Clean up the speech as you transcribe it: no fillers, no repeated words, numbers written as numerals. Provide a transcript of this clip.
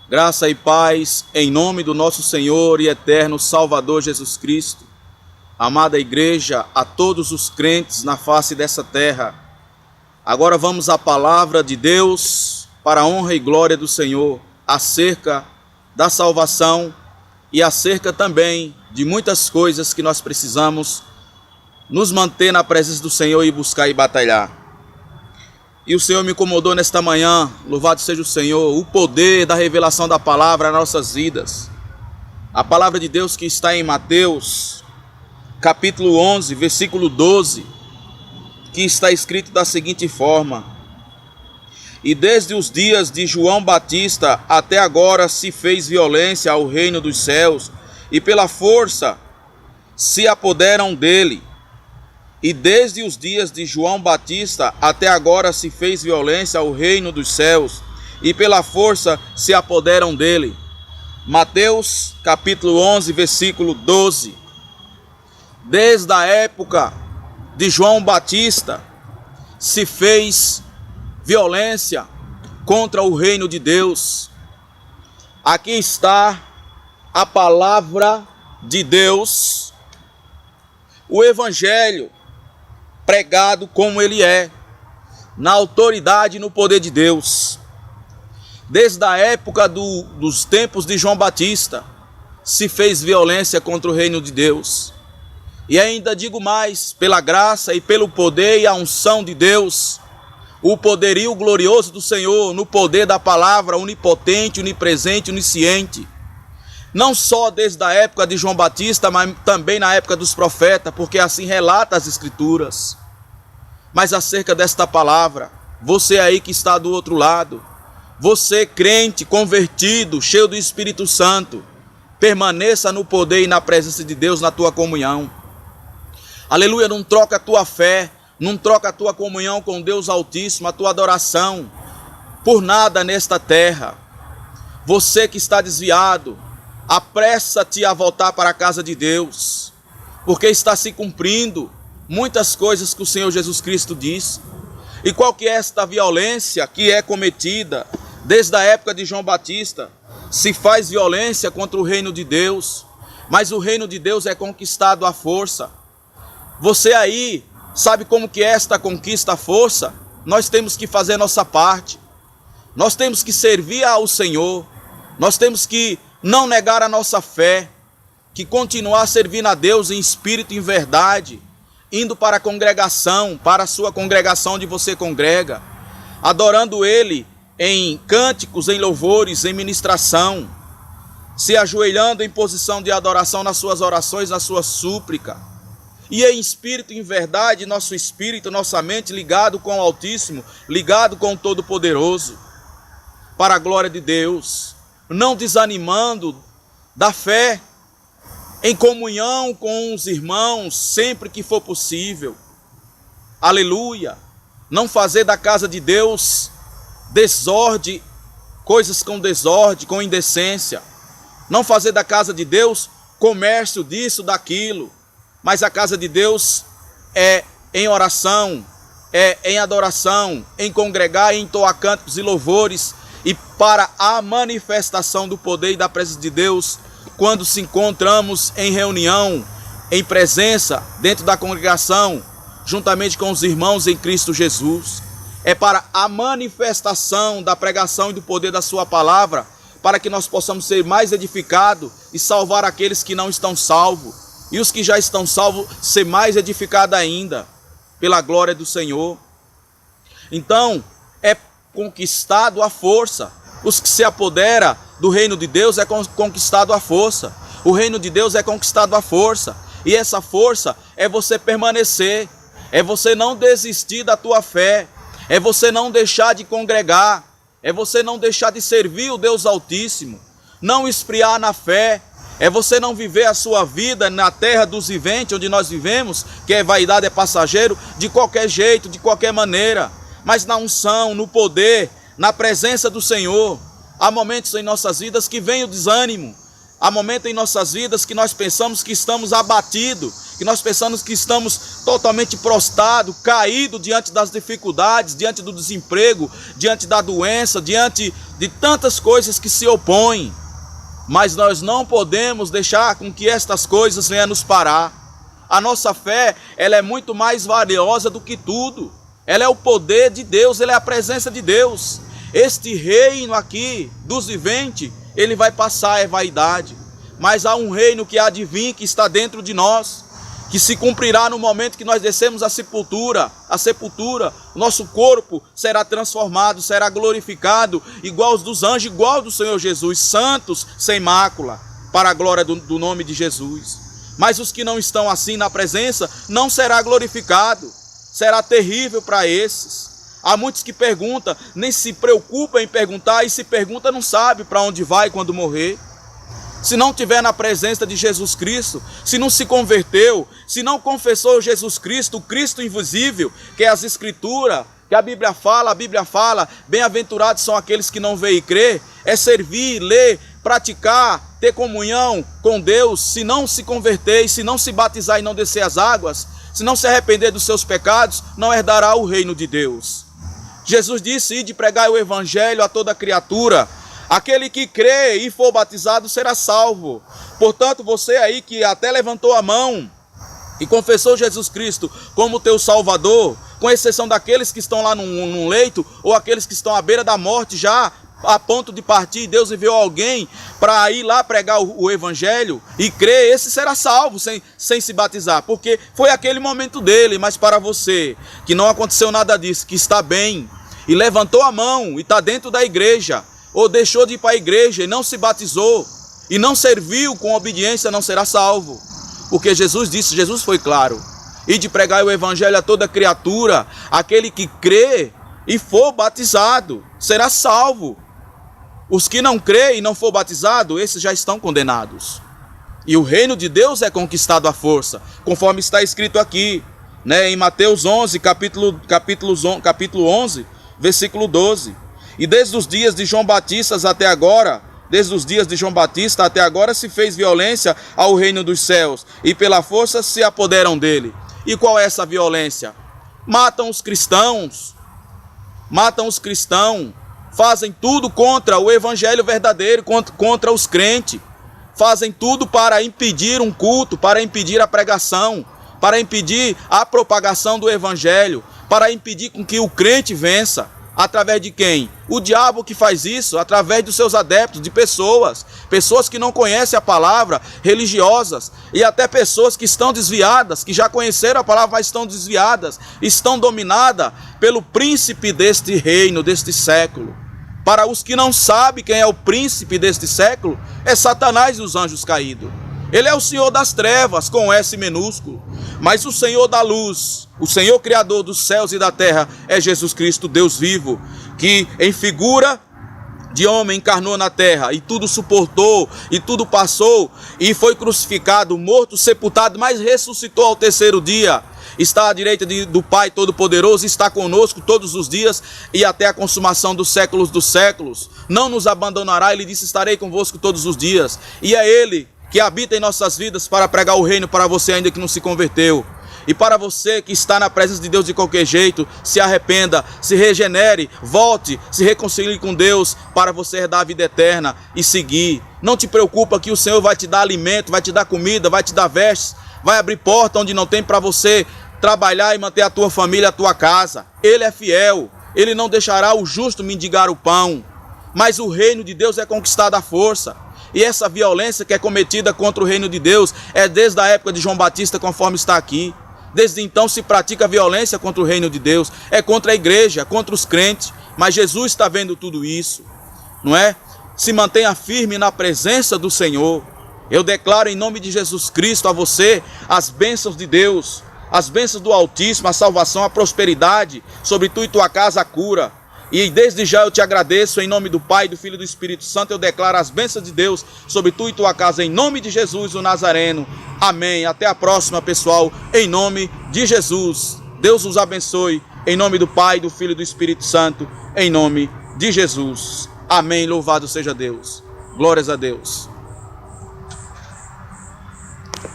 Graça e paz em nome do nosso Senhor e eterno Salvador Jesus Cristo. Amada igreja, a todos os crentes na face dessa terra. Agora vamos à palavra de Deus para a honra e glória do Senhor, acerca da salvação e acerca também de muitas coisas que nós precisamos nos manter na presença do Senhor e buscar e batalhar. E o Senhor me incomodou nesta manhã, louvado seja o Senhor, o poder da revelação da palavra nas nossas vidas. A palavra de Deus que está em Mateus, capítulo 11, versículo 12, que está escrito da seguinte forma: E desde os dias de João Batista até agora se fez violência ao reino dos céus, e pela força se apoderam dele. E desde os dias de João Batista até agora se fez violência ao reino dos céus, e pela força se apoderam dele. Mateus capítulo 11, versículo 12. Desde a época de João Batista se fez violência contra o reino de Deus. Aqui está a palavra de Deus, o evangelho pregado como ele é, na autoridade e no poder de Deus. Desde a época dos tempos de João Batista, se fez violência contra o reino de Deus. E ainda digo mais, pela graça e pelo poder e a unção de Deus, o poderio glorioso do Senhor, no poder da palavra onipotente, onipresente, onisciente. Não só desde a época de João Batista, mas também na época dos profetas, porque assim relata as Escrituras. Mas acerca desta palavra, você aí que está do outro lado, você crente, convertido, cheio do Espírito Santo, permaneça no poder e na presença de Deus na tua comunhão. Aleluia, não troca a tua fé, não troca a tua comunhão com Deus Altíssimo, a tua adoração, por nada nesta terra. Você que está desviado, apressa-te a voltar para a casa de Deus, porque está se cumprindo muitas coisas que o Senhor Jesus Cristo disse. E qual que é esta violência que é cometida desde a época de João Batista? Se faz violência contra o reino de Deus, mas o reino de Deus é conquistado à força. Você aí sabe como que é esta conquista à força? Nós temos que fazer nossa parte, nós temos que servir ao Senhor, nós temos que não negar a nossa fé, que continuar servindo a Deus em espírito e em verdade, indo para a congregação, para a sua congregação onde você congrega, adorando Ele em cânticos, em louvores, em ministração, se ajoelhando em posição de adoração nas suas orações, na sua súplica, e em espírito e em verdade, nosso espírito, nossa mente ligado com o Altíssimo, ligado com o Todo-Poderoso, para a glória de Deus, não desanimando da fé, em comunhão com os irmãos, sempre que for possível. Aleluia! Não fazer da casa de Deus desordem, coisas com desordem, com indecência. Não fazer da casa de Deus comércio disso, daquilo. Mas a casa de Deus é em oração, é em adoração, em congregar, em entoar cânticos e louvores, e para a manifestação do poder e da presença de Deus, quando se encontramos em reunião, em presença, dentro da congregação, juntamente com os irmãos em Cristo Jesus. É para a manifestação da pregação e do poder da sua palavra, para que nós possamos ser mais edificados e salvar aqueles que não estão salvos. E os que já estão salvos, ser mais edificados ainda, pela glória do Senhor. Então, é conquistado à força. Os que se apoderam do reino de Deus é conquistado à força. O reino de Deus é conquistado à força. E essa força é você permanecer, é você não desistir da tua fé, é você não deixar de congregar, é você não deixar de servir o Deus Altíssimo, não esfriar na fé, é você não viver a sua vida na terra dos viventes, onde nós vivemos, que é vaidade, é passageiro, de qualquer jeito, de qualquer maneira, mas na unção, no poder, na presença do Senhor. Há momentos em nossas vidas que vem o desânimo, há momentos em nossas vidas que nós pensamos que estamos abatidos, que nós pensamos que estamos totalmente prostrado, caído diante das dificuldades, diante do desemprego, diante da doença, diante de tantas coisas que se opõem. Mas nós não podemos deixar com que estas coisas venham nos parar. A nossa fé, ela é muito mais valiosa do que tudo. Ela é o poder de Deus, ela é a presença de Deus. Este reino aqui dos viventes, ele vai passar, é vaidade. Mas há um reino que há de vir, que está dentro de nós, que se cumprirá no momento que nós descemos a sepultura, o nosso corpo será transformado, será glorificado, igual aos dos anjos, igual ao do Senhor Jesus, santos, sem mácula, para a glória do nome de Jesus. Mas os que não estão assim na presença, não será glorificado, será terrível para esses. Há muitos que perguntam, nem se preocupam em perguntar, e se pergunta não sabe para onde vai quando morrer. Se não estiver na presença de Jesus Cristo, se não se converteu, se não confessou Jesus Cristo, o Cristo invisível, que é as Escrituras, que a Bíblia fala, bem-aventurados são aqueles que não veem e crê, é servir, ler, praticar, ter comunhão com Deus, se não se converter, se não se batizar e não descer as águas, se não se arrepender dos seus pecados, não herdará o reino de Deus. Jesus disse, ide pregai o evangelho a toda criatura. Aquele que crê e for batizado será salvo. Portanto, você aí que até levantou a mão e confessou Jesus Cristo como teu Salvador, com exceção daqueles que estão lá num leito, ou aqueles que estão à beira da morte já a ponto de partir, Deus enviou alguém para ir lá pregar o evangelho e crer, esse será salvo sem se batizar, porque foi aquele momento dele. Mas para você que não aconteceu nada disso, que está bem e levantou a mão e está dentro da igreja, ou deixou de ir para a igreja e não se batizou, e não serviu com obediência, não será salvo. Porque Jesus disse, Jesus foi claro, e de pregar o evangelho a toda criatura, aquele que crê e for batizado, será salvo. Os que não crê e não for batizado, esses já estão condenados. E o reino de Deus é conquistado à força, conforme está escrito aqui, né, em Mateus 11, capítulo 11, versículo 12. E desde os dias de João Batista até agora se fez violência ao reino dos céus, e pela força se apoderam dele. E qual é essa violência? Matam os cristãos, fazem tudo contra o evangelho verdadeiro, contra os crentes, fazem tudo para impedir um culto, para impedir a pregação, para impedir a propagação do evangelho, para impedir com que o crente vença. Através de quem? O diabo que faz isso, através dos seus adeptos, de pessoas que não conhecem a palavra, religiosas, e até pessoas que estão desviadas, que já conheceram a palavra, mas estão desviadas, estão dominadas pelo príncipe deste reino, deste século. Para os que não sabem quem é o príncipe deste século, é Satanás e os anjos caídos. Ele é o Senhor das trevas, com S minúsculo. Mas o Senhor da luz, o Senhor Criador dos céus e da terra, é Jesus Cristo, Deus vivo, que em figura de homem encarnou na terra, e tudo suportou, e tudo passou, e foi crucificado, morto, sepultado, mas ressuscitou ao terceiro dia. Está à direita do Pai Todo-Poderoso, está conosco todos os dias e até a consumação dos séculos. Não nos abandonará, ele disse, estarei convosco todos os dias. E é ele que habita em nossas vidas para pregar o reino para você ainda que não se converteu. E para você que está na presença de Deus de qualquer jeito, se arrependa, se regenere, volte, se reconcilie com Deus para você herdar a vida eterna e seguir. Não te preocupa que o Senhor vai te dar alimento, vai te dar comida, vai te dar vestes, vai abrir porta onde não tem para você trabalhar e manter a tua família, a tua casa. Ele é fiel, ele não deixará o justo mendigar o pão. Mas o reino de Deus é conquistado à força. E essa violência que é cometida contra o reino de Deus é desde a época de João Batista, conforme está aqui. Desde então se pratica violência contra o reino de Deus. É contra a igreja, contra os crentes. Mas Jesus está vendo tudo isso, não é? Se mantenha firme na presença do Senhor. Eu declaro em nome de Jesus Cristo a você as bênçãos de Deus, as bênçãos do Altíssimo, a salvação, a prosperidade, sobre tu e tua casa a cura. E desde já eu te agradeço em nome do Pai, do Filho e do Espírito Santo. Eu declaro as bênçãos de Deus sobre tu e tua casa em nome de Jesus, o Nazareno. Amém. Até a próxima, pessoal, em nome de Jesus. Deus os abençoe em nome do Pai, do Filho e do Espírito Santo, em nome de Jesus. Amém. Louvado seja Deus. Glórias a Deus.